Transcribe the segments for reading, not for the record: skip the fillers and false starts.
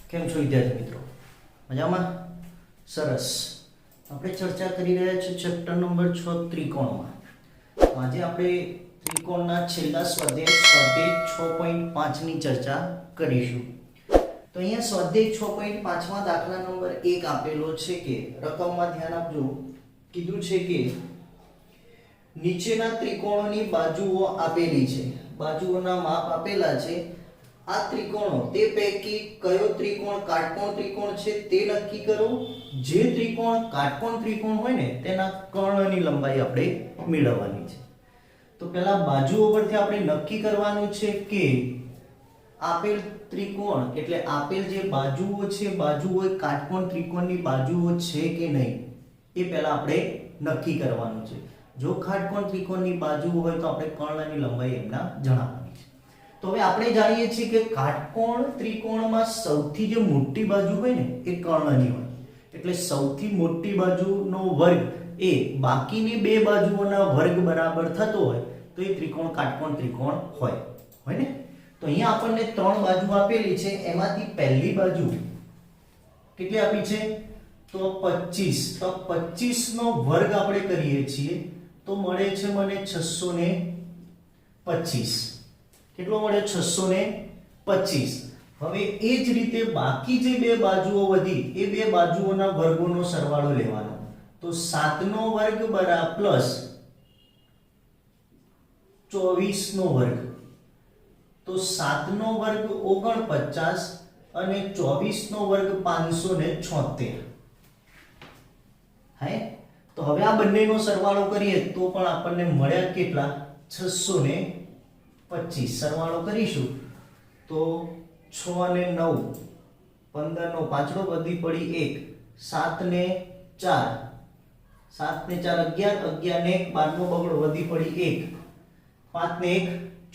કેમ છો વિદ્યાર્થી મિત્રો? મજામાં? સરસ. આપણે ચર્ચા કરી રહ્યા છીએ ચેપ્ટર નંબર 6 ત્રિકોણમાં. આજે આપણે ત્રિકોણના છેલ્લા સ્વાધ્યાય 6.5 ની ચર્ચા કરીશું. તો અહીંયા સ્વાધ્યાય 6.5 માં દાખલા નંબર 1 આપેલો છે કે રકમમાં ધ્યાન આપજો. કીધું છે કે નીચેના ત્રિકોણોની બાજુઓ આપેલી છે. બાજુઓના માપ આપેલા છે. આ ત્રિકોણો તે પૈકી કયો ત્રિકોણ કાટકોણ ત્રિકોણ છે તે નક્કી કરો. જે ત્રિકોણ કાટકોણ ત્રિકોણ હોય ને તેના કર્ણની લંબાઈ આપણે મેળવવાની છે. તો પહેલા બાજુઓ પરથી આપણે નક્કી કરવાનું છે કે આપેલ ત્રિકોણ એટલે આપેલ જે બાજુઓ છે બાજુઓ કાટકોણ ત્રિકોણની બાજુઓ છે કે નહીં એ પહેલા આપણે નક્કી કરવાનું છે. જો કાટકોણ ત્રિકોણની બાજુ હોય તો આપણે કર્ણની લંબાઈ એમના જણાવવાની છે. તો હવે આપણે જાણીએ છીએ કે કાટકોણ ત્રિકોણમાં સૌથી જે મોટી બાજુ હોય ને એ કર્ણની હોય. એટલે સૌથી મોટી બાજુનો વર્ગ એ બાકીની બે બાજુઓના વર્ગ બરાબર થતો હોય તો એ ત્રિકોણ કાટકોણ ત્રિકોણ હોય ને. તો અહીંયા આપણને ત્રણ બાજુ આપેલી છે. એમાંથી પહેલી બાજુ કેટલી આપી છે? તો 25. તો 25 નો વર્ગ આપણે કરીએ છીએ તો મળે છે મને 625. કેટલો મળે? 625. હવે એ જ રીતે બાકી જે બે બાજુઓ વધી એ બે બાજુઓના વર્ગોનો સરવાળો લેવાનો. તો 7 નો વર્ગ પ્લસ 24 નો વર્ગ. તો 7 નો વર્ગ 49 અને 24 નો વર્ગ 576. હે તો હવે આ બંનેનો સરવાળો કરીએ તો પણ આપણને મળ્યા કેટલા? 625. સરવાળો કરીશું તો 6 અને 9 15 નો પાછળો વધી પડી 1 7 ને 4 7 ને 4 11 11 ને 1 12 નો બગડો વધી પડી 1 5 ને 1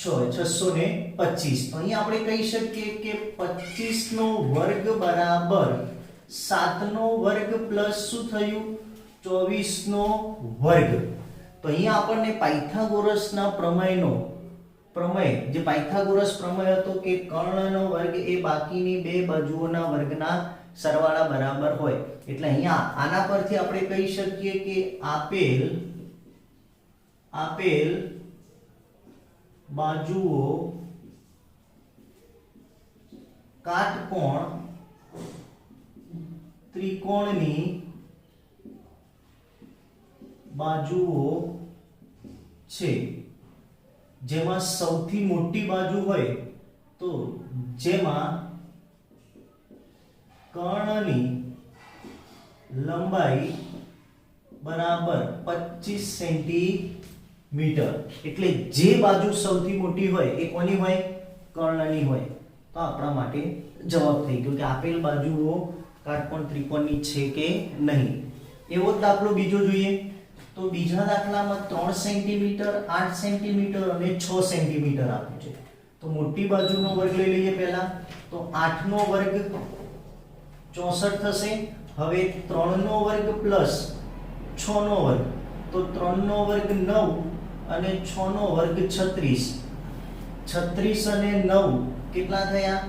6 625. તો અહીં આપણે કહી શકીએ કે 25 નો વર્ગ બરાબર 7 નો વર્ગ પ્લસ શું થયું? 24 નો વર્ગ. તો અહીંયા આપણને પાયથાગોરસના પ્રમેય જે પાયથાગોરસ પ્રમેય હતો કે કર્ણનો વર્ગ એ બાકીની બે બાજુઓના વર્ગના સરવાળા બરાબર હોય. એટલે અહીંયા આના પરથી આપણે કહી શકીએ કે આપેલ બાજુઓ કાટકોણ ત્રિકોણની બાજુઓ છે. જેમાં સૌથી મોટી બાજુ હોય તો જેમાં કર્ણની લંબાઈ બરાબર 25 સેન્ટીમીટર. એટલે જે બાજુ સૌથી મોટી હોય એ કોની હોય? કર્ણની હોય. તો આપણા માટે જવાબ થઈ ગયો કે આપેલ બાજુઓ કાટકોણ ત્રિકોણની છે કે નહીં. એવો જ દાખલો બીજો જોઈએ. તો બીજા દાખલામાં 3 સેન્ટીમીટર 8 સેન્ટીમીટર અને 6 સેન્ટીમીટર આપ્યું છે. તો મોટી બાજુનો વર્ગ લઈ લઈએ પહેલા. તો 8 નો વર્ગ 64 થશે. હવે 3 નો વર્ગ પ્લસ 6 નો વર્ગ. તો 3 નો વર્ગ 9 અને 6 નો વર્ગ 36. 36 અને 9 કેટલા થયા?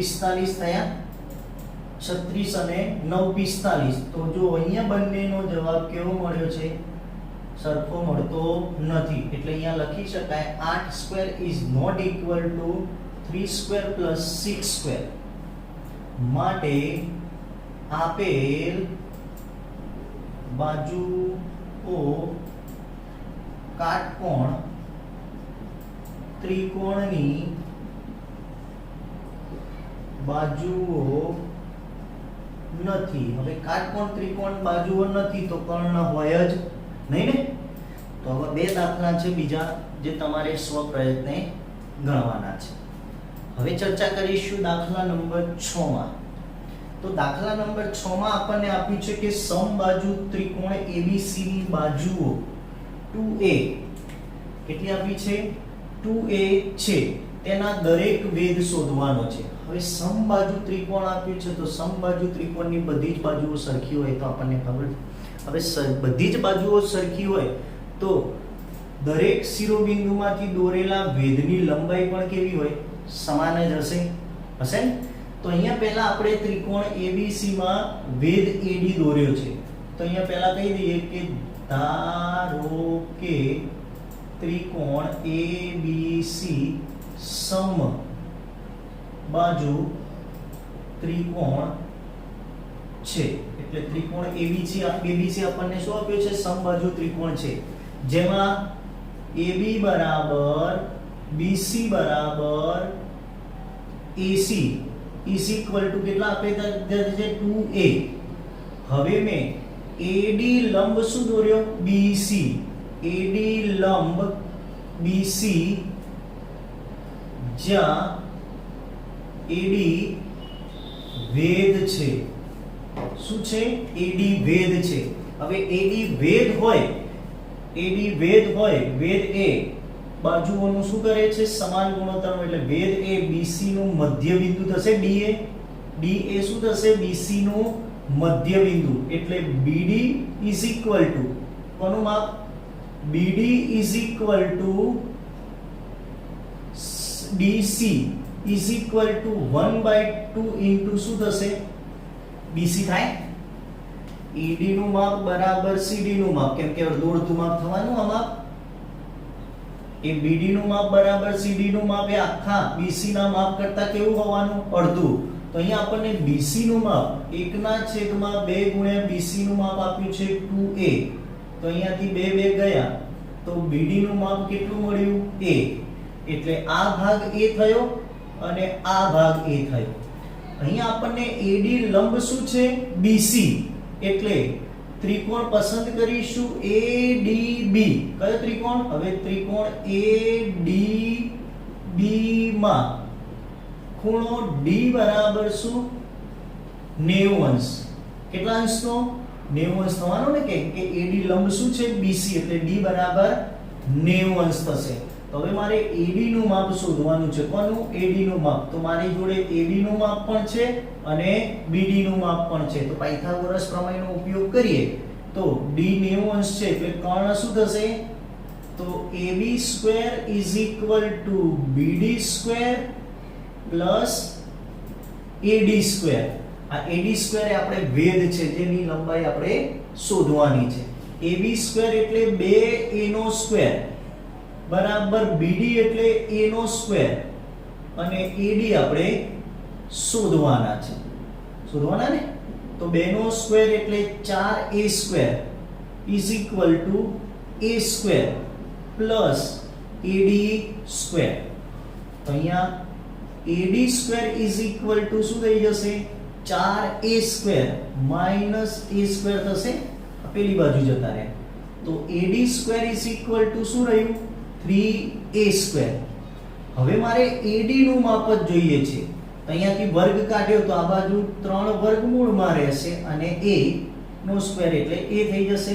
45 થયા. 36 અને 9 45. તો જો અહીંયા બંનેનો જવાબ કેવો મળ્યો છે? સરખો મળતો નથી. એટલે અહીંયા લખી શકાય 8 square is not equal to 3 square plus 6 square. માટે આપેલ બાજુઓ કાટકોણ ત્રિકોણની બાજુઓ નથી. હવે કાટકોણ ત્રિકોણ બાજુઓ નથી તો કર્ણ હોય જ નહીં ને. તો હવે બે દાખલા છે બીજા જે તમારે સ્વપ્રયત્ને ગણવાના છે. હવે ચર્ચા કરીશું દાખલા નંબર 6 માં. તો દાખલા નંબર 6 માં આપણને આપ્યું છે કે સમબાજુ ત્રિકોણ ABC ની બાજુઓ 2A કેટલી આપી છે? 2A છે. તેના દરેક વેધ શોધવાનો છે. હવે સમબાજુ ત્રિકોણ આપ્યું છે તો સમબાજુ ત્રિકોણની બધી જ બાજુઓ સરખી હોય તો આપણને ખબર છે. હવે બધી જ બાજુઓ સરખી હોય તો દરેક શિરોબિંદુમાંથી દોરેલા વેધની લંબાઈ પણ કેવી હોય? સમાન જ હશે. હશે ને? તો અહીંયા પહેલા આપણે ત્રિકોણ ABC માં વેધ AD દોર્યો છે. તો અહીંયા પહેલા કહી દઈએ કે ધારો કે ત્રિકોણ ABC સમ બાજુ ત્રિકોણ છે. એટલે ત્રિકોણ ABC આપણને શું આપ્યું છે? સમબાજુ ત્રિકોણ છે, જેમાં AB બરાબર BC બરાબર AC is equal to કેટલા આપેલા છે? 2A. હવે મેં AD લંબ શું દોર્યો? BC. AD લંબ BC જ્યાં AD વેધ છે. શું છે? AD વેધ છે. હવે AD વેધ હોય, વેધ A બાજુઓનું શું કરે છે? સમાન ગુણોત્તર. એટલે વેધ A BC નું મધ્ય બિંદુ થશે DA. DA શું થશે? BC નું મધ્ય બિંદુ. એટલે BD is equal to કોનું માપ? BD is equal to DC is equal to 1/2 into શું થશે? BC થાય. AD નું માપ બરાબર CD નું માપ, કેમ કે અડધું માપ થવાનું આ માપ. એ BD નું માપ બરાબર CD નું માપ એ આખા BC ના માપ કરતા કેવું હોવાનું? અડધું. તો અહીંયા આપણને BC નું માપ 1/2 ગુણ્યા BC નું માપ આપ્યું છે 2A. તો અહીંયાથી 2 ગયા તો BD નું માપ કેટલું મળ્યું? A. એટલે આ ભાગ A થયો અને આ ભાગ A થયો. અહીંયા આપણને AD લંબ શું છે? BC. એટલે ત્રિકોણ પસંદ કરીશું ADB. કયો ત્રિકોણ? હવે ત્રિકોણ ADB માં ખૂણો D બરાબર શું? 90 અંશ. કેટલા અંશનો? 90 અંશ થવાનો ને, કે AD લંબ શું છે? BC. એટલે D બરાબર 90 અંશ થશે. તો હવે મારે AD નું માપ શોધવાનું છે. કોનું? AD નું માપ. તો મારી જોડે AB નું માપ પણ છે અને BD નું માપ પણ છે. તો પાયથાગોરસ પ્રમેયનો ઉપયોગ કરીએ તો D 90 અંશ છે એટલે કર્ણ શું થશે? તો AB square is equal to BD square plus AD square. આ AD સ્ક્વેર એ આપણે વેધ છે જેની લંબાઈ આપણે શોધવાની છે. AB સ્ક્વેર એટલે 2A નો સ્ક્વેર બરાબર BD એટલે A નો સ્ક્વેર અને AD આપણે શોધવાના છે. શોધવાના ને? તો 2 નો સ્ક્વેર એટલે 4A square is equal to A square plus AD square. તો અહીંયા AD square is equal to શું થઈ જશે? 4A square minus A square થશે. પેલી બાજુ જતા રહે તો AD square is equal to શું રહ્યું? 3A square. હવે મારે AD નું માપ જ જોઈએ છે. અહીંયાથી વર્ગ કાઢ્યો તો આ બાજુ 3 વર્ગમૂળમાં રહેશે અને A નો સ્ક્વેર એટલે A થઈ જશે.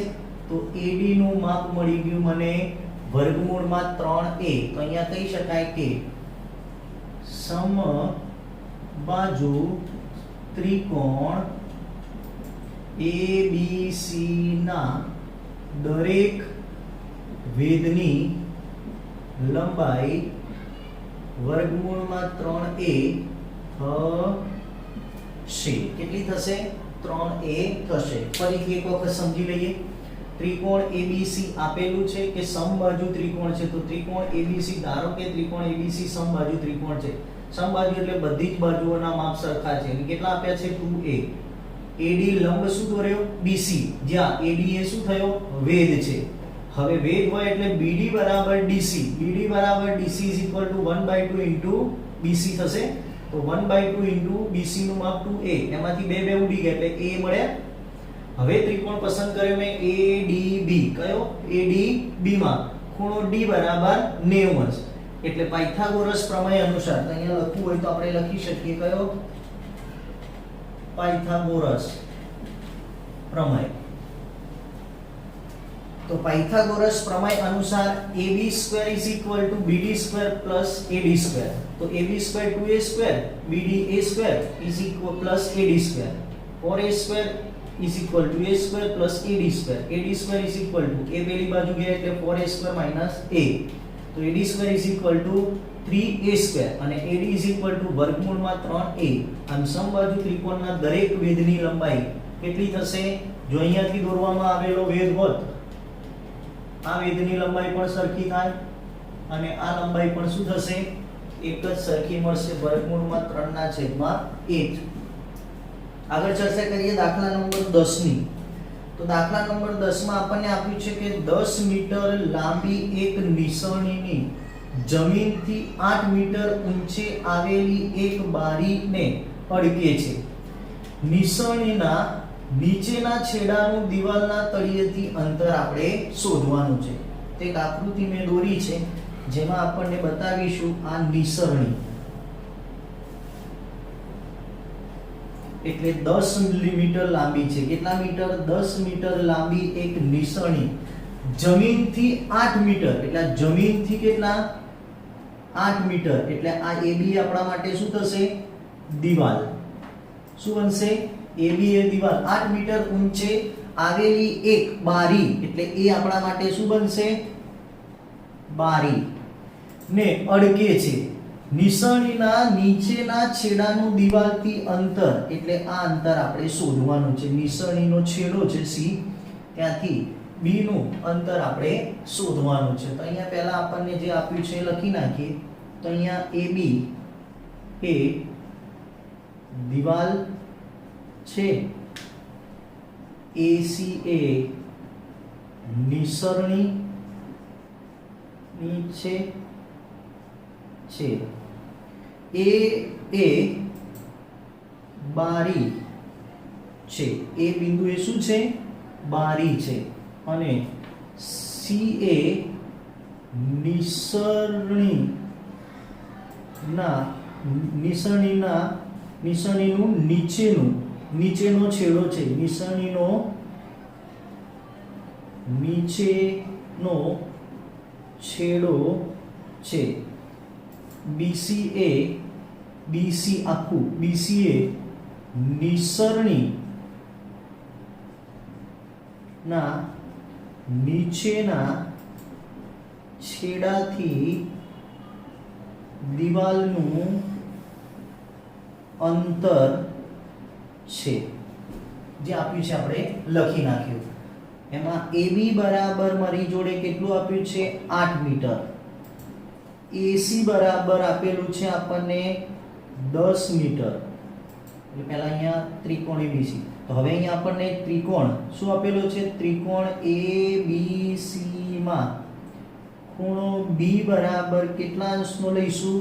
તો AD નું માપ મળી ગયું મને વર્ગમૂળમાં 3A. તો અહીંયા કહી શકાય કે સમબાજુ ત્રિકોણ ABC ના દરેક વેધની લંબાઈ વર્ગમૂળમાં 3A થશે. કેટલી થશે? 3A થશે. ફરીથી એક વખત સમજી લઈએ. ત્રિકોણ ABC આપેલું છે કે સમબાજુ ત્રિકોણ છે. તો ત્રિકોણ ABC, ધારો કે ત્રિકોણ ABC સમબાજુ ત્રિકોણ છે. સમબાજુ એટલે બધી જ બાજુઓના માપ સરખા છે. કેટલા આપ્યા છે? 2A. AD લંબ શું દોર્યો? BC. જ્યાં AD એ શું થયો? વેધ છે. હવે વેધ હોય એટલે BD બરાબર DC. BD બરાબર DC is equal to 1/2 into BC થશે. તો 1/2 into BC નું માપ 2A. એમાંથી 2 ઉડી ગયા એટલે A મળ્યા. હવે ત્રિકોણ પસંદ કર્યો મેં ADB. કયો? ADB માં ખૂણો D બરાબર 90 અંશ. એટલે પાયથાગોરસ પ્રમેય અનુસાર અહીંયા લખવું હોય તો આપણે લખી શકીએ. કયો? પાયથાગોરસ પ્રમેય. તો પાયથાગોરસ પ્રમેય અનુસાર AB square is equal to BD square plus AD square. તો AB square 2A square, BD A square is equal plus AD square. 4A square is equal to A square plus AD square. AD square is equal to A પેલી બાજુ ગયા એટલે 4A square minus A. તો AD² = 3A² અને AD = વર્ગમૂળમાં 3A. આમ સમબાજુ ત્રિકોણના દરેક વેધની લંબાઈ કેટલી થશે? જો અહીંયાથી દોરવામાં આવેલો વેધ હોત, આ વેધની લંબાઈ પણ સરખી થાય અને આ લંબાઈ પણ શું થશે? એક જ સરખી મળશે, વર્ગમૂળમાં 3/8. આગળ ચર્ચા કરીએ દાખલા નંબર 10 ની. તો દાખલા નંબર 10 માં આપણને આપ્યું છે કે 10 મીટર લાંબી એક નિસરણીની જમીનથી 8 મીટર ઊંચે આવેલી એક બારીને અડકે છે. નિસરણીના નીચેના છેડાનું દિવાલના તળિયેથી અંતર આપણે શોધવાનું છે. તે એક આકૃતિ મેં દોરી છે જેમાં આપણને બતાવીશું આ નિસરણી એટલે 10 મીટર લાંબી છે. કેટલા મીટર? 10 મીટર લાંબી એક નિસરણી જમીનથી 8 મીટર એટલે જમીનથી કેટલા? 8 મીટર એટલે આ AB આપણા માટે શું થશે? દિવાલ. શું બનશે? AB એ દિવાલ. 8 મીટર ઊંચે આવેલી એક બારી એટલે એ આપણા માટે શું બનશે? બારી ને અડકે છે. નિસરણીના નીચેના છેડાનું દિવાલથી અંતર એટલે આ અંતર આપણે શોધવાનું છે. નિસરણીનો છેડો છે C, ત્યાંથી B નું અંતર આપણે શોધવાનું છે. તો અહીંયા પહેલા આપણને જે આપ્યું છે એ લખી નાખીએ. તો અહીંયા AB એ દિવાલ છે, AC એ નિસરણી નીચે છે, A એ બારી છે. એ બિંદુ એ શું છે? બારી છે. અને C એ નિસરણીનું નીચેનો છેડો છે. નિસરણીનો નીચેનો છેડો છે. BC આખું BC એ નિસરણી ના નીચેના છેડાથી દિવાલનું અંતર છે. જે આપ્યું છે આપણે લખી નાખ્યું. એમાં AB બરાબર મારી જોડે કેટલું આપ્યું છે? 8 મીટર. AC બરાબર આપેલું છે આપણને 10 મીટર. એટલે પહેલા અહીંયા ત્રિકોણ ABC. તો હવે અહીંયા આપણને ત્રિકોણ શું આપેલો છે? ત્રિકોણ ABC માં ખૂણો B બરાબર કેટલા અંશનો લઈશું?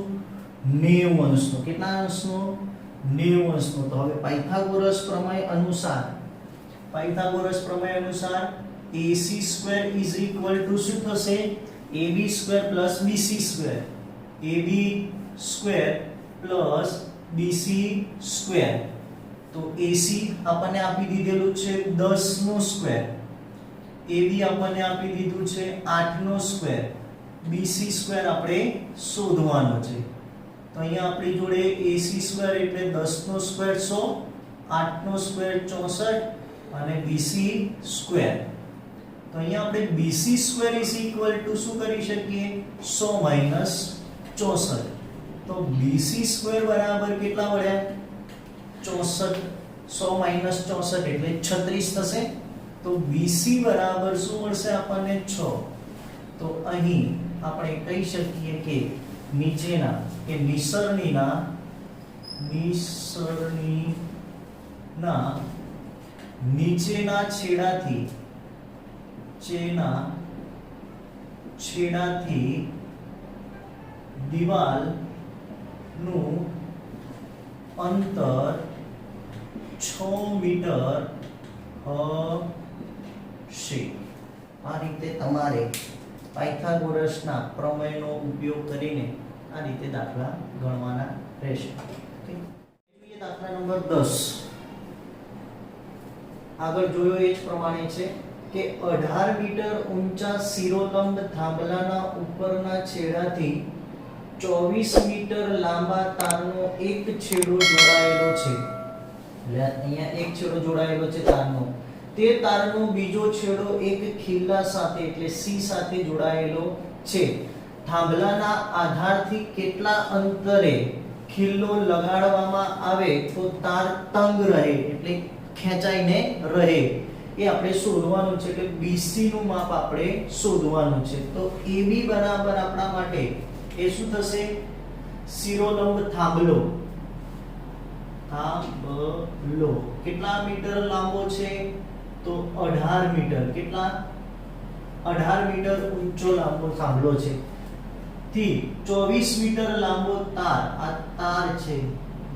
90 અંશનો. કેટલા અંશનો? 90 અંશનો. તો હવે પાયથાગોરસ પ્રમેય અનુસાર AC² = શું થશે? AB² + BC². AB² + BC². તો AC આપણને આપી દીધેલું છે 10² AB આપણને આપી દીધું છે 8² BC² આપણે શોધવાનો છે. તો અહીંયા આપણી જોડે AC² એટલે 10² 100, 8² 64 અને BC² તો અહીંયા આપણે BC² = શું કરી શકીએ? 100 - 64. તો BC² બરાબર કેટલા મળ્યા? 64. 100 - 64 એટલે 36 થશે. તો BC બરાબર શું મળશે આપણને? 6. તો અહીં આપણે કહી શકીએ કે નીચેના કે નિસરણીના નીચેના છેડાથી દિવાલનું અંતર 6 મીટર હશે. આ રીતે તમારે પાયથાગોરસના પ્રમેયનો ઉપયોગ કરીને આ રીતે દાખલા ગણવાના રહેશે. જોઈએ દાખલા નંબર 10. આગળ જોયો એ જ પ્રમાણે છે કે 18 મીટર ઊંચા શિરોલંબ થાંભલાના ઉપરના છેડાથી 24 મીટર લાંબા તારનો એક છેડો જોડાયેલો છે. એટલે અહીંયા એક છેડો જોડાયેલો છે તારનો. તે તારનો બીજો છેડો એક ખિલ્લા સાથે એટલે C સાથે જોડાયેલો છે. થાંભલાના આધારથી કેટલા અંતરે ખિલ્લો લગાડવામાં આવે તો તાર તંગ રહે એટલે ખેંચાઈને રહે એ આપણે શોધવાનું છે એટલે BC નું માપ આપણે શોધવાનું છે તો AB બરાબર આપણા માટે એ શું થશે શિરોલંબ થાંભલો કેટલા મીટર લાંબો છે તો 18 મીટર કેટલા 18 મીટર ઊંચો લાંબો થાંભલો છે થી 24 મીટર લાંબો તાર આ તાર છે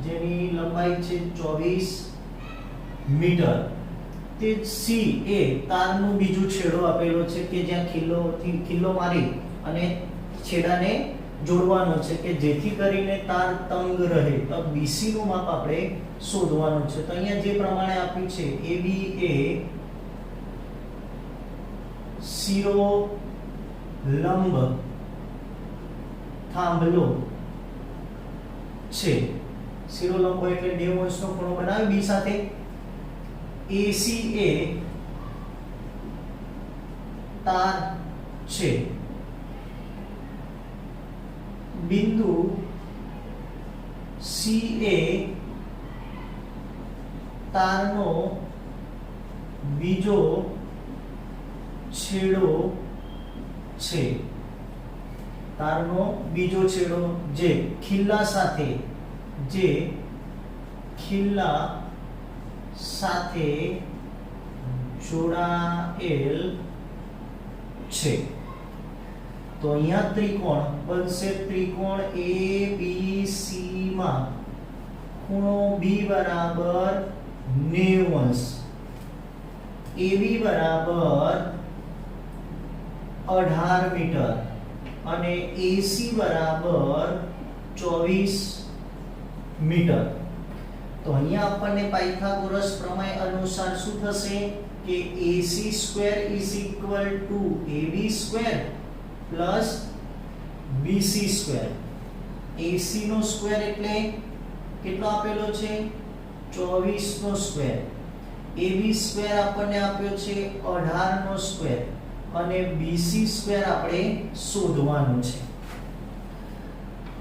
જેની લંબાઈ છે 24 મીટર તે C એ તારનો બીજો છેડો આપેલો છે કે જ્યાં ખિલ્લો મારી અને છેડાને જોડવાનો છે કે જેથી કરીને તાર તંગ રહે તો BC નું માપ આપણે શોધવાનું છે તો અહીંયા જે પ્રમાણે આપ્યું છે AB એ શિરોલંબ થાંભલો છે શિરોલંબ એટલે 90 અંશનો ખૂણો બનાવે B સાથે AC એ તાર છે બિંદુ C એ તારનો બીજો છેડો છે તારનો બીજો છેડો જે ખિલ્લા સાથે જોડાયેલ છે તો અહીંયા ત્રિકોણ બનશે ત્રિકોણ ABC માં ખૂણો B બરાબર 90 અંશ AB બરાબર 18 મીટર અને AC બરાબર 24 મીટર તો અહીંયા આપણને પાયથાગોરસ પ્રમેય અનુસાર શું થશે કે AC square AB square plus BC square AC નો સ્ક્વેર એટલે કેટલો આપેલો છે 24 નો સ્ક્વેર AB સ્ક્વેર આપણને આપ્યો છે 18 નો સ્ક્વેર અને BC સ્ક્વેર આપણે શોધવાનું છે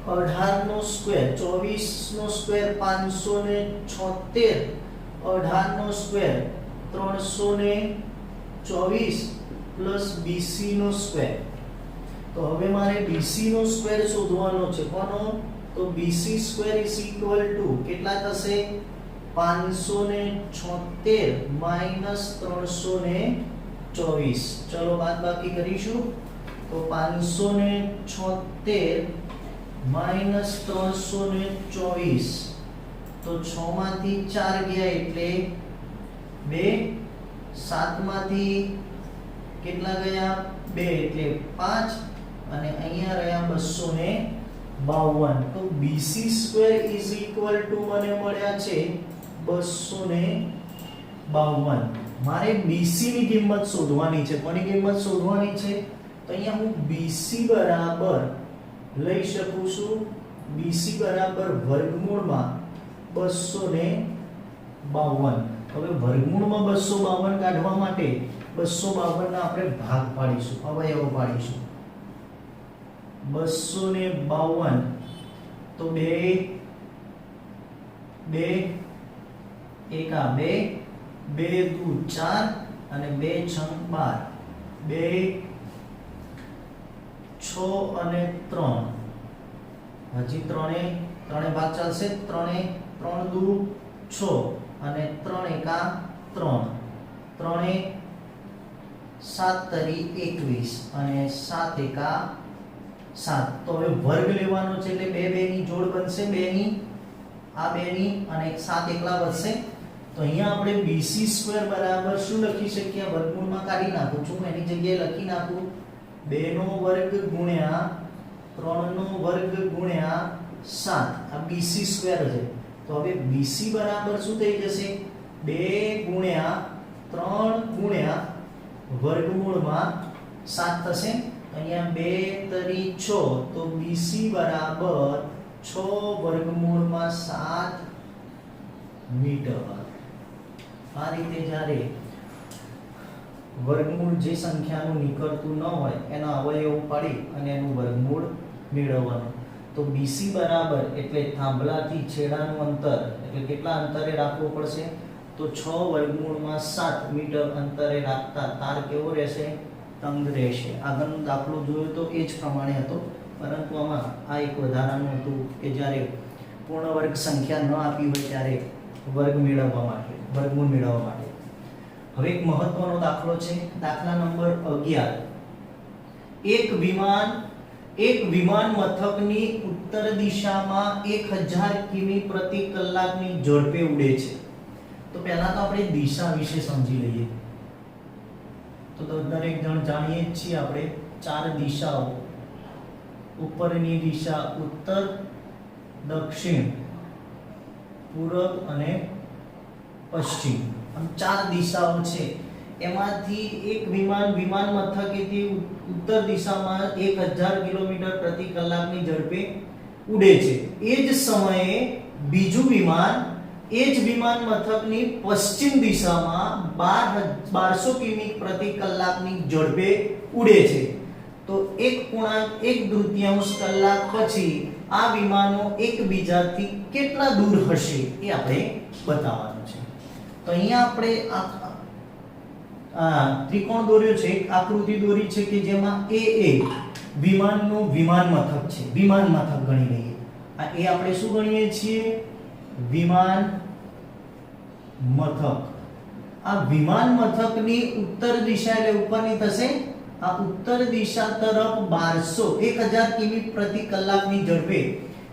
18 નો સ્ક્વેર 24 નો સ્ક્વેર 576 18 નો સ્ક્વેર 324 પ્લસ BC નો સ્ક્વેર તો હવે મારે BC નો સ્ક્વેર શોધવાનો છે કોનો તો BC સ્ક્વેર કેટલા થશે 576 માઈનસ 324 ચલો બાદબાકી કરીશું તો 576 માઈનસ 324 તો 6 માંથી 4 ગયા એટલે 2 7 માંથી કેટલા ગયા 2 એટલે 5 અને અહીંયા રહ્યા 252 તો BC સ્ક્વેર મને મળ્યા છે 252 મારે BC ની કિંમત શોધવાની છે કોની કિંમત શોધવાની છે તો અહીંયા હું BC બરાબર લઈ શકું છું BC બરાબર વર્ગમૂળમાં 252 હવે વર્ગમૂળમાં 252 કાઢવા માટે 252 ના આપણે ભાગ પાડીશું અવયવો પાડીશું 252 તો 2 એકા 2 2 દુ 4 અને 2 છંગ 12 2 6 અને 3 હજી 3 ભાગ ચાલશે 3 દુ 6 અને 3 એકા 3 3 7 તરી 21 અને 7 એકા 7 તો હવે વર્ગ લેવાનો છે એટલે 2 ની જોડ બનશે 2 ની આ 2 ની અને 7 એકલા વધશે તો અહીંયા આપણે BC સ્ક્વેર બરાબર શું લખી શકીએ વર્ગમૂળમાં કાઢી નાખું છું એની જગ્યાએ લખી નાખું 2 નો વર્ગ ગુણ્યા 3 નો વર્ગ ગુણ્યા 7 આ BC સ્ક્વેર છે તો હવે BC બરાબર શું થઈ જશે 2 ગુણ્યા 3 ગુણ્યા વર્ગમૂળમાં 7 થશે અહીંયા 2 તરી 6 તો BC બરાબર 6 વર્ગમૂળમાં 7 મીટર આ રીતે જ્યારે વર્ગમૂળ જે સંખ્યાનું નીકળતું ન હોય એના અવયવ પાડી અને એનું વર્ગમૂળ મેળવવાનું. તો BC બરાબર એટલે થાંભલાથી છેડાનું અંતર એટલે કેટલા અંતરે રાખવું પડશે? તો 6 વર્ગમૂળમાં 7 મીટર અંતરે રાખતા તાર કેવો રહેશે? તંગ રહેશે. આગળનો દાખલો જોયો તો એ જ પ્રમાણે હતો, પરંતુ આમાં આ એક વધારાનું હતું કે જ્યારે પૂર્ણ વર્ગ સંખ્યા ન આપી હોય ત્યારે વર્ગમૂળ મેળવવા માટે. હવે એક મહત્વનો દાખલો છે, દાખલા નંબર 11. એક વિમાન મથકની ઉત્તર દિશામાં 1000 કિમી પ્રતિ કલાકની ઝડપે ઉડે છે. તો પહેલા તો આપણે દિશા વિશે સમજી લઈએ. તો દરેક જણ જાણીએ છીએ આપણે 4 દિશાઓ. ઉપરની દિશા ઉત્તર, દક્ષિણ, પૂર્વ અને પશ્ચિમ. આમ 4 દિશાઓ છે. એમાંથી એક વિમાન મથકેથી ઉત્તર દિશામાં 1000 કિલોમીટર પ્રતિ કલાકની ઝડપે ઉડે છે. એ જ સમયે બીજું વિમાન એ જ વિમાન મથકની પશ્ચિમ દિશામાં 1200 કિમી પ્રતિ કલાકની ઝડપે ઉડે છે. તો 1.1 કલાક પછી આ વિમાનો એકબીજાથી કેટલા દૂર હશે એ આપણે બતાવવાનું છે. તો અહીંયા આપણે ત્રિકોણ દોર્યો છે, એક આકૃતિ દોરી છે કે જેમાં એ વિમાનનું વિમાન મથક છે. વિમાન મથક ગણી લઈએ. આ એ આપણે શું ગણીએ છીએ? વિમાન મથક. આ વિમાન મથકની ઉત્તર દિશા એટલે ઉપરની થશે. આ ઉત્તર દિશા તરફ 1000 કિમી પ્રતિ કલાકની ઝડપે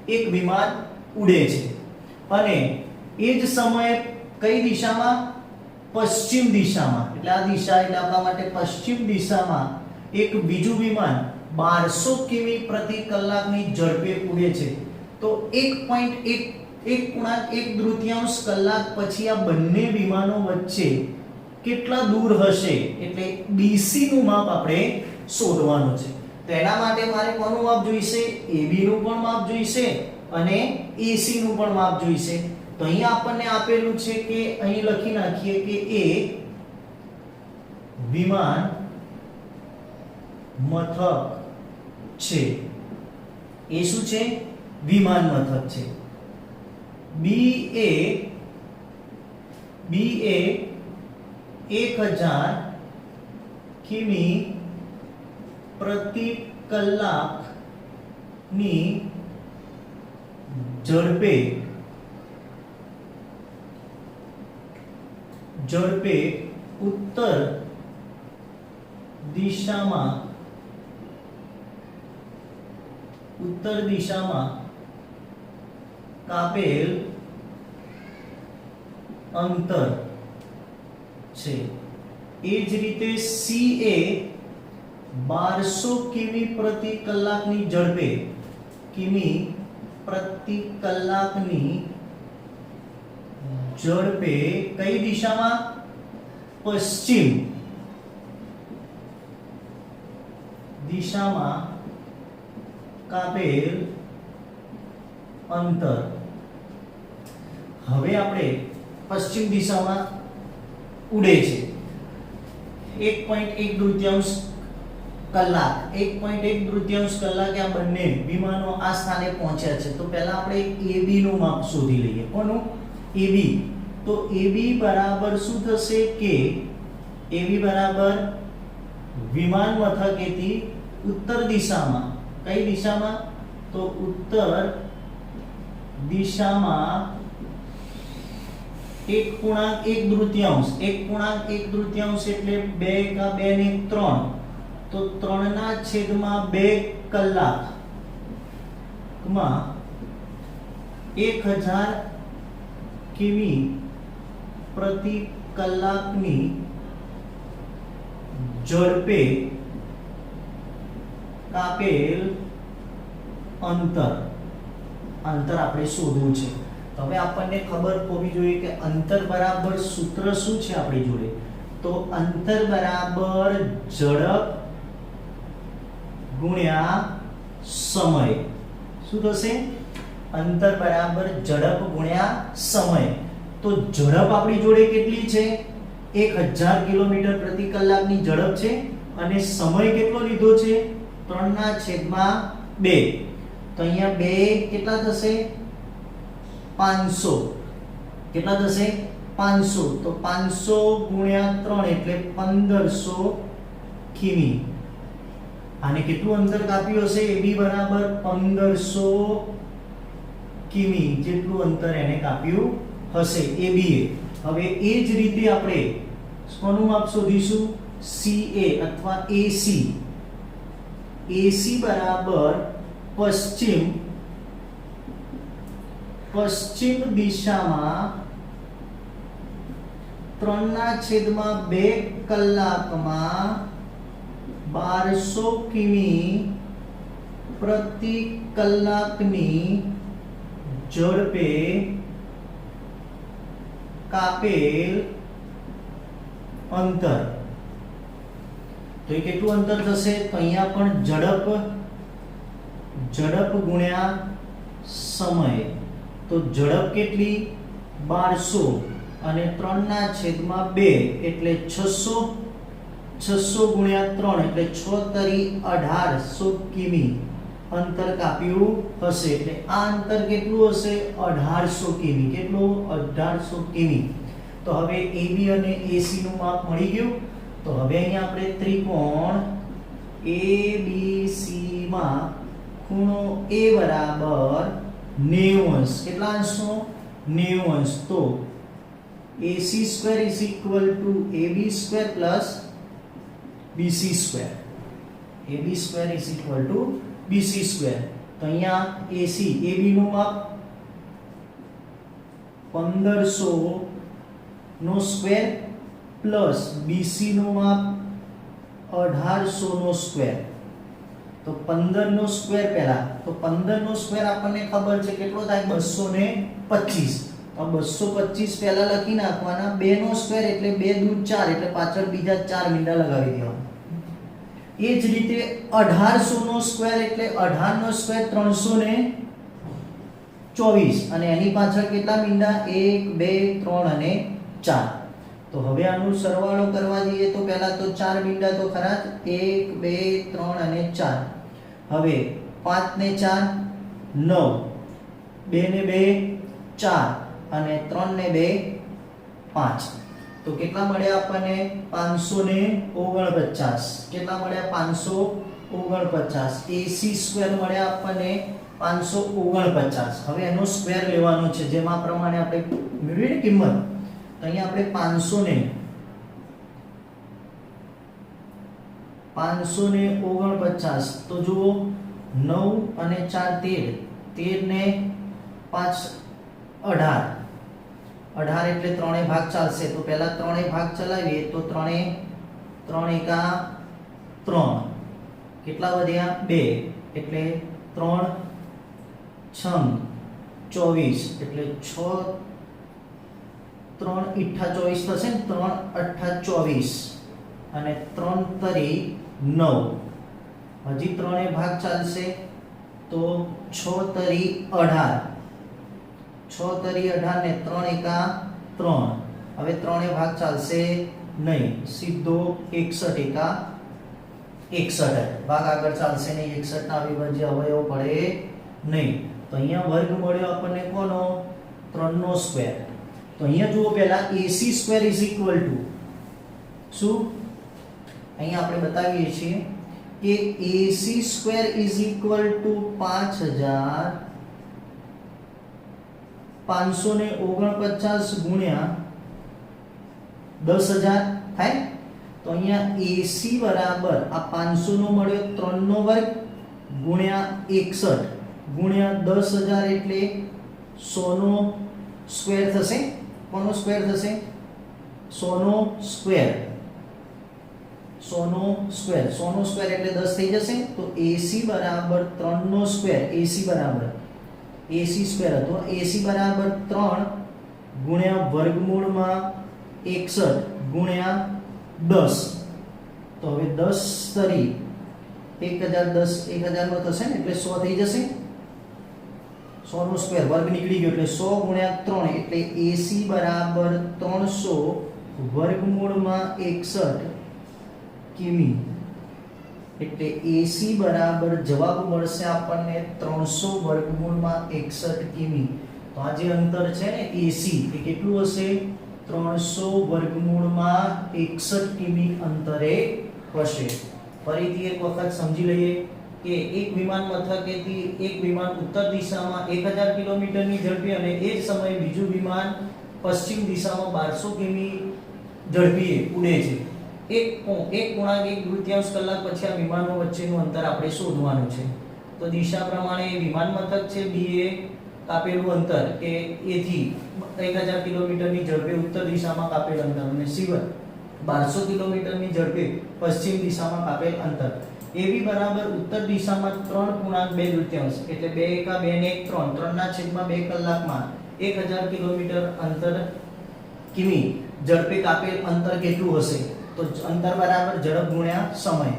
એક વિમાન ઉડે છે અને એ જ સમયે કઈ દિશામાં? પશ્ચિમ દિશામાં. એટલે આ દિશા એટલે આપણા માટે પશ્ચિમ દિશામાં એક બીજું વિમાન 1200 કિમી પ્રતિ કલાકની ઝડપે ઉડે છે. તો 1.1 કલાક પછી આ બંને વિમાનો વચ્ચે કેટલા દૂર હશે એટલે BC નું માપ આપણે શોધવાનું છે. તો એના માટે મારે કોનું માપ જોઈશે? AB નું પણ માપ જોઈશે અને AC નું પણ માપ જોઈશે. તો અહીંયા આપણને આપેલું છે કે અહીં લખી નાખીએ કે એ વિમાન મથક છે. એ શું છે? વિમાન મથક છે. B એ 1000 કિમી પ્રતિ કલાકની ઝડપે ઉત્તર દિશામાં કાપેલ અંતર છે. એ જ રીતે C એ 1200 કિમી પ્રતિ કલાકની ઝડપે કઈ દિશામાં? પશ્ચિમ દિશામાં કાપેલ અંતર. હવે આપણે પશ્ચિમ દિશામાં ઉડે છે 1.1 કલાક. 1.1 કલાકે આ બંને વિમાનો આ સ્થાને પહોંચ્યા છે. તો પહેલા આપણે AB નું માપ શોધી લઈએ. કોનું? AB. તો AB બરાબર શું થશે કે AB બરાબર વિમાન મથકેથી ઉત્તર દિશામાં. કઈ દિશામાં? તો ઉત્તર દિશામાં 1.1 એટલે 2 કા 2 ને 3. તો 3/2 કલાકમાં 1000 કિમી પ્રતિ કલાકની ઝડપે કાપેલ અંતર આપણે શોધવું છે. તો હવે આપણને ખબર હોવી જોઈએ કે અંતર બરાબર સૂત્ર શું છે આપણી જોડે? તો અંતર બરાબર ઝડપ ગુણ્યા સમય. શું થશે? અંતર બરાબર ઝડપ ગુણ્યા સમય. તો ઝડપ આપણી જોડે કેટલી છે? 1000 કિલોમીટર પ્રતિ કલાકની ઝડપ છે અને સમય કેટલો લીધો છે 3/2. તો અહીંયા 2 કેટલા થશે 500. કેટલા થશે 500. તો 500 ગુણ્યા 3 એટલે 1500 કિમી. આને કેટલું અંતર કાપ્યું હશે AB બરાબર 1500 કિમી જેટલું અંતર એને કાપ્યું હશે AB એ. હવે એ જ રીતે આપણે કોનું માપ શોધીશું CA અથવા AC. AC બરાબર પશ્ચિમ દિશામાં 3/2 કલાકમાં 1200 કિમી પ્રતિ કલાકની ઝડપે કાપેલ અંતર. તો એ કેટલું અંતર થશે તો અહીંયા પણ ઝડપ ગુણ્યા સમય. તો ઝડપ કેટલી 1200 અને 3/2 એટલે 600 ગુણ્યા 3 એટલે 6 તરી 1800 કિમી અંતર કાપ્યું હશે. એટલે આ અંતર કેટલું હશે 1800 કિમી. કેટલું 1800 કિમી. તો હવે AB અને AC નું માપ મળી ગયું. તો હવે અહીંયા આપણે ત્રિકોણ ABC માં ખૂણો A બરાબર 90 અંશ. કેટલા અંશનો 90 અંશ. તો AC² AB² BC². AB² BC². તો અહીંયા AC AB નું માપ 1500 નો સ્ક્વેર પ્લસ BC નું માપ 1800 નો સ્ક્વેર. તો 15 નો સ્ક્વેર પહેલા. તો 15 નો સ્ક્વેર આપણને ખબર છે કેટલો થાય 225. તો 225 પહેલા લખી નાખવાના. 2 નો સ્ક્વેર એટલે 2 દૂ 4 એટલે પાછળ બીજા 4 મીંડા લગાવી દેવાના. એ જ રીતે 1800 નો સ્ક્વેર એટલે 18 નો સ્ક્વેર 324 અને એની પાછળ કેટલા મીંડા 1 2 3 અને 4. તો હવે આનું સરવાળો કરવા જઈએ તો પહેલા તો 4 મીંડા તો ખરા જ 1 2 3 અને 4. હવે 5 ને 4 9, 2 ને 2 4 અને 3 ને 2 5. તો કેટલા મળ્યા આપણને 549. કેટલા મળ્યા 549. AC² મળ્યા આપણને 549. હવે એનો સ્ક્વેર લેવાનો છે જેમાં પ્રમાણે આપણે મેળવીને કિંમત. તો અહીંયા આપણે 549. તો જુઓ 9 અને 4 13, 13 ને 5 18. 18 એટલે ત્રણેય ભાગ ચાલશે. તો પહેલા ત્રણેય ભાગ ચલાવીએ તો 3 એકા 3. કેટલા વધ્યા 2 એટલે 3 6 24 એટલે 6 3 ઈઠા 24 થશે ને 3 8 24 અને 3 તરી 9. હજી ત્રણેય ભાગ ચાલશે તો 6 તરી 18. 6 તરી 18 ને 3 એકા 3. હવે ત્રણેય ભાગ ચાલશે નહીં. સીધો 61 એકા 61. ભાગ આગળ ચાલશે નહીં. 61 ના અવિભાજ્ય અવયવ પડે નહીં. તો અહીંયા વર્ગ મળ્યો આપણને કોનો 3 નો સ્ક્વેર. તો અહીંયા જુઓ પહેલા AC² શું અહીંયા આપણે બતાવીએ છીએ કે AC² 5549 ગુણ્યા 10000 થાય. તો અહીંયા AC બરાબર આ 500 નો મળ્યો 3 નો વર્ગ ગુણ્યા 61 ગુણ્યા 10000 એટલે 100 નો સ્ક્વેર થશે. કોનો સ્ક્વેર થશે 100 નો સ્ક્વેર. 100 નો સ્ક્વેર. 100 નો સ્ક્વેર એટલે 10 થઈ જશે. તો AC બરાબર 3 નો સ્ક્વેર. AC બરાબર AC² હતો. AC બરાબર 3 ગુણ્યા વર્ગમૂળમાં 61 ગુણ્યા 10. તો હવે 10 તરી 1010 1000 નો થશે ને એટલે 100 થઈ જશે. 100 નો સ્ક્વેર વર્ગ નીકળી ગયો એટલે 100 ગુણ્યા 3 એટલે AC બરાબર 300 વર્ગમૂળમાં 61 કિમી એટલે AC બરાબર જવાબ મળશે આપણને 300 વર્ગમૂળમાં 61 કિમી. તો આ જે અંતર છે ને AC એ કેટલું હશે? 300 વર્ગમૂળમાં 61 કિમી અંતરે હશે. ફરીથી એક વખત સમજી લઈએ કે એક વિમાન મથકેથી એક વિમાન ઉત્તર દિશામાં 1000 કિલોમીટરની ઝડપે અને એ જ સમયે બીજું વિમાન પશ્ચિમ દિશામાં 1200 કિમી ઝડપીએ ઉડે છે. એક પૂર્ણાંક 1 દૂરત્યાંશ કલાક પછી આ વિમાનો વચ્ચેનું અંતર આપણે શોધવાનું છે. તો દિશા પ્રમાણે વિમાન મથક છે B એ કાપેલું અંતર કે A થી 1000 કિલોમીટરની ઝડપે ઉત્તર દિશામાં કાપેલ અંતર અને C1 1200 કિલોમીટરની ઝડપે પશ્ચિમ દિશામાં કાપેલ અંતર. AB બરાબર ઉત્તર દિશામાં 3.2 દૂરત્યાંશ એટલે 2 એકા 2 ને 1 3 3/2 કલાકમાં 1000 કિલોમીટર અંતર કિમી ઝડપે કાપેલ અંતર કેટલું હશે? તો અંતર બરાબર ઝડપ ગુણ્યા સમય.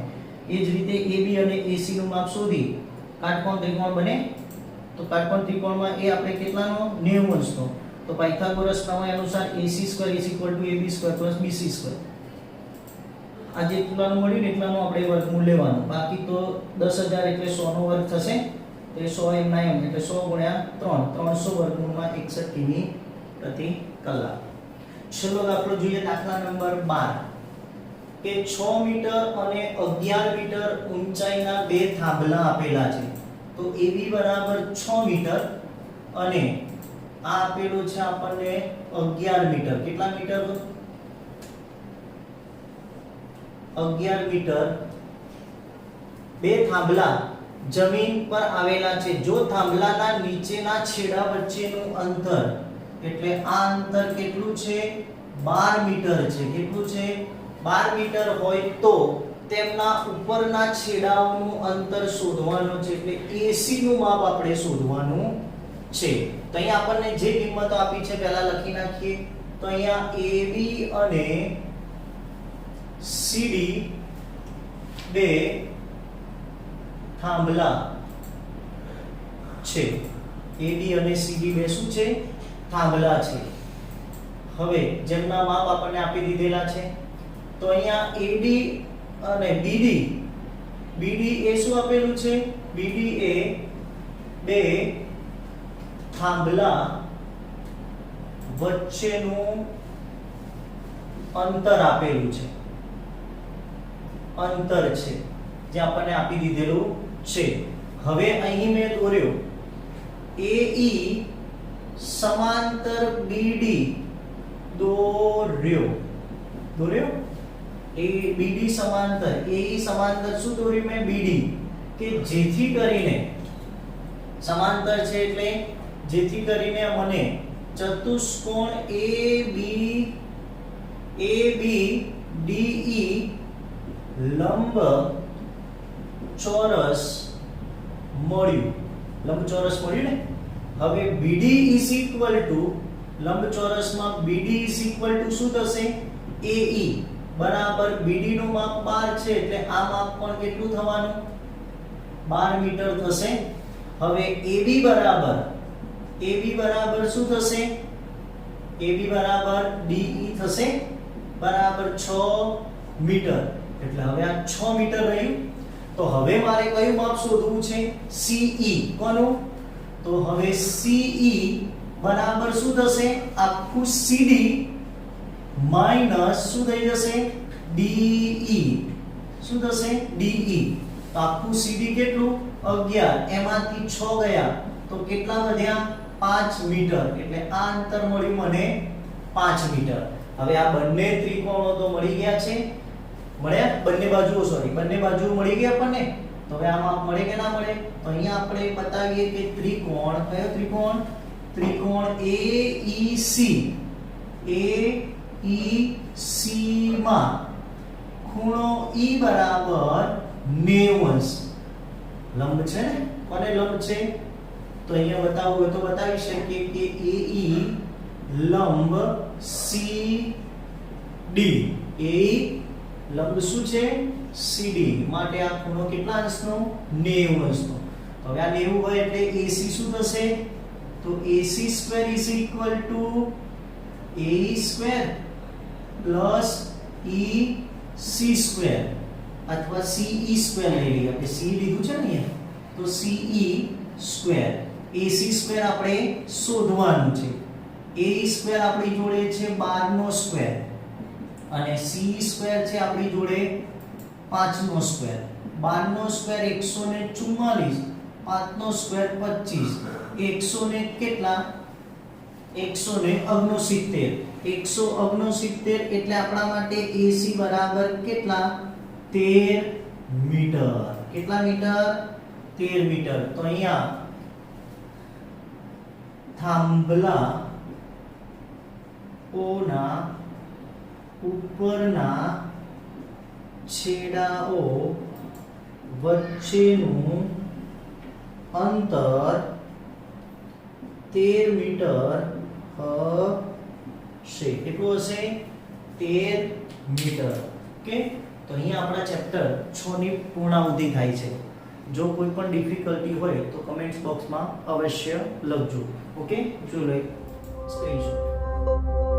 એ જ રીતે AB અને AC નું માપ શોધી કાટકોણ ત્રિકોણ બને. તો કાટકોણ ત્રિકોણમાં એ આપણે કેટલાનો 90 અંશનો. તો પાયથાગોરસ પ્રમેય અનુસાર AC² AB² BC². આ જેટલાનું મળ્યું ને એટલાનું આપણે વર્ગમૂળ લેવાનું. બાકી તો 10000 એટલે 100 નો વર્ગ થશે. તો 100 એમ ના એમ એટલે 100 ગુણ્યા 3 300 વર્ગમૂળમાં 61 કિમી પ્રતિ કલાક. ચલો દાખલો જોઈએ દાખલા નંબર 12 કે 6 મીટર અને 11 મીટર ઊંચાઈના બે થાંભલા આપેલા છે. તો AB બરાબર 6 મીટર અને આ આપેલું છે આપણને 11 મીટર. કેટલા મીટર? 11 મીટર. બે થાંભલા જમીન પર આવેલા છે. જો થાંભલાના નીચેના છેડા વચ્ચેનું અંતર એટલે આ અંતર કેટલું છે? 12 મીટર છે. કેટલું છે? 12 મીટર હોય તો તેમના ઉપરના છેડાઓનું અંતર શોધવાનું છે. એટલે AC નું માપ આપણે શોધવાનું છે. તો અહીંયા આપણને જે કિંમતો આપી છે પહેલા લખી નાખીએ. તો અહીંયા AB અને CD બે થાંભલા છે. AB અને CD બે શું છે? થાંભલા છે. હવે જેમના માપ આપણને આપી દીધેલા છે તો અહીંયા AD અને BD એ શું આપેલું છે? BD એ બે થાંભલા વચ્ચેનું અંતર આપેલું છે. અંતર છે જે આપણને આપી દીધેલું છે. હવે અહીં મેં દોર્યો AE સમાંતર BD દોર્યો BD સમાંતર AE સમાંતર શું દોર્યું મેં? BD કે જેથી કરીને સમાંતર છે એટલે જેથી કરીને મને ચતુષ્કોણ ABDE લંબ ચોરસ મળ્યું. લંબચોરસ મળ્યું ને. હવે BD લંબચોરસમાં BD શું થશે? AE બરાબર BD નું માપ 12 છે એટલે આ માપ પણ કેટલું થવાનું? 12 મીટર થશે. હવે AB બરાબર શું થશે? AB બરાબર DE થશે બરાબર 6 મીટર. એટલે હવે આ 6 મીટર રહ્યું. તો હવે મારે કયું માપ શોધવું છે? CE. કોનું? તો હવે CE બરાબર શું થશે? આખું CD માઈનસ શું થઈ જશે? DE. શું થશે? DE. તો આખું CD કેટલું? 11. એમાંથી 6 ગયા તો કેટલા વધ્યા? 5 મીટર. એટલે આ અંતર મળ્યું મને 5 મીટર. હવે આ બંને ત્રિકોણો તો મળી ગયા છે. મળ્યા? બંને બાજુઓ મળી ગયા આપણને. તો હવે આ માપ મળે કે ના મળે? તો અહીંયા આપણે બતાવીએ કે ત્રિકોણ કયો ત્રિકોણ? ત્રિકોણ AEC માં ખૂણો E બરાબર 90 અંશ. લંબ છે ને? કોને લંબ છે? તો અહીંયા બતાવવું હોય તો બતાવી શકીએ કે AE લંબ CD. AE લંબ શું છે? CD. માટે આ ખૂણો કેટલા અંશનો? 90 અંશનો. હવે આ 90 હોય એટલે AC શું થશે? તો AC² AE² પ્લસ ઈ સી સ્ક્વેર અથવા સીઈ સ્ક્વેર લઈ લઈએ. આપણે સી લીધું છે ને અહીંયા, તો સીઈ સ્ક્વેર. એસી સ્ક્વેર આપણે શોધવાનું છે. એ સ્ક્વેર આપણી જોડે છે 12 નો સ્ક્વેર અને સી સ્ક્વેર છે આપણી જોડે 5 નો સ્ક્વેર. 12 નો સ્ક્વેર 144, 5 નો સ્ક્વેર 25, 100 ને કેટલા 169. 169 એટલે આપણા માટે AC બરાબર કેટલા 13 મીટર. કેટલા મીટર 13 મીટર. તો અહીંયા થાંભલા ઓના ઉપરના છેડાઓ વચ્ચેનું અંતર 13 મીટર હશે. કેટલું હશે 13 મીટર. ઓકે, તો અહીંયા આપણા ચેપ્ટર 6 ની પૂર્ણાહુતિ થાય છે. જો કોઈ પણ ડિફિકલ્ટી હોય તો કમેન્ટ્સ બોક્સમાં અવશ્ય લખજો. ઓકે, જો લે સ્ક્રીનશોટ.